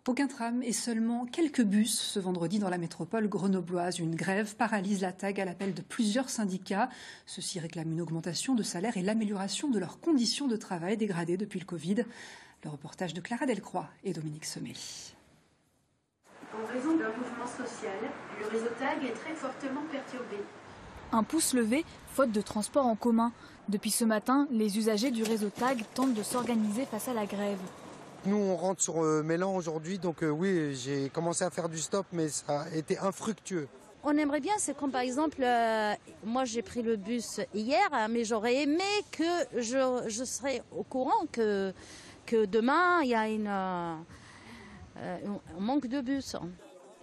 Aucun tram et seulement quelques bus ce vendredi dans la métropole grenobloise. Une grève paralyse la TAG à l'appel de plusieurs syndicats. Ceux-ci réclament une augmentation de salaire et l'amélioration de leurs conditions de travail dégradées depuis le Covid. Le reportage de Clara Delcroix et Dominique Sommelli. En raison d'un mouvement social, le réseau TAG est très fortement perturbé. Un pouce levé, faute de transport en commun. Depuis ce matin, les usagers du réseau TAG tentent de s'organiser face à la grève. Nous, on rentre sur Mélan aujourd'hui, donc oui, j'ai commencé à faire du stop, mais ça a été infructueux. On aimerait bien, c'est comme par exemple, moi j'ai pris le bus hier, mais j'aurais aimé que je serais au courant que demain il y a un manque de bus.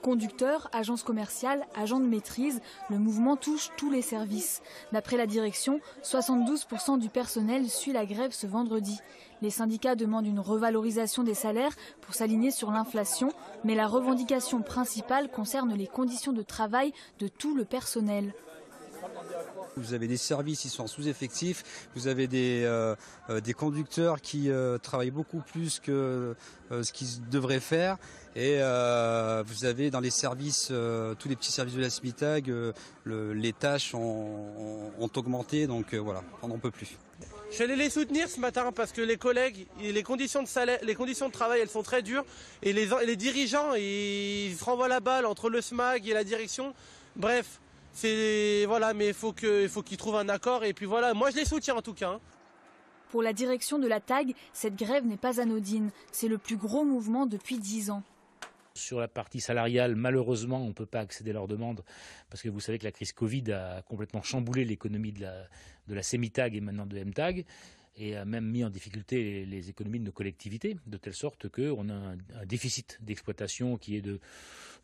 Conducteurs, agences commerciales, agents de maîtrise, le mouvement touche tous les services. D'après la direction, 72% du personnel suit la grève ce vendredi. Les syndicats demandent une revalorisation des salaires pour s'aligner sur l'inflation, mais la revendication principale concerne les conditions de travail de tout le personnel. Vous avez des services qui sont en sous-effectifs, vous avez des conducteurs qui travaillent beaucoup plus que ce qu'ils devraient faire, et vous avez dans les services, tous les petits services de la SMITAG, les tâches ont augmenté, donc voilà, on n'en peut plus. Je suis allé les soutenir ce matin parce que les collègues, les conditions de salaire, les conditions de travail, elles sont très dures, et les dirigeants, ils se renvoient la balle entre le SMAG et la direction. Bref. Voilà, mais il faut qu'ils trouvent un accord, et puis voilà, moi je les soutiens en tout cas. Pour la direction de la TAG, cette grève n'est pas anodine. C'est le plus gros mouvement depuis 10 ans. Sur la partie salariale, malheureusement, on ne peut pas accéder à leurs demandes parce que vous savez que la crise Covid a complètement chamboulé l'économie de la CEMITAG et maintenant de MTAG, et a même mis en difficulté les économies de nos collectivités, de telle sorte qu'on a un déficit d'exploitation qui est de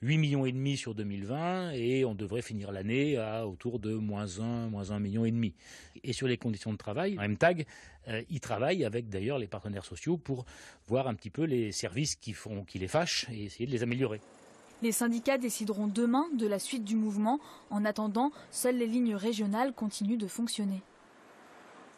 8,5 millions sur 2020, et on devrait finir l'année à autour de -1,5 million. Et sur les conditions de travail, MTAG, ils travaillent avec d'ailleurs les partenaires sociaux pour voir un petit peu les services qui les fâchent et essayer de les améliorer. Les syndicats décideront demain de la suite du mouvement. En attendant, seules les lignes régionales continuent de fonctionner.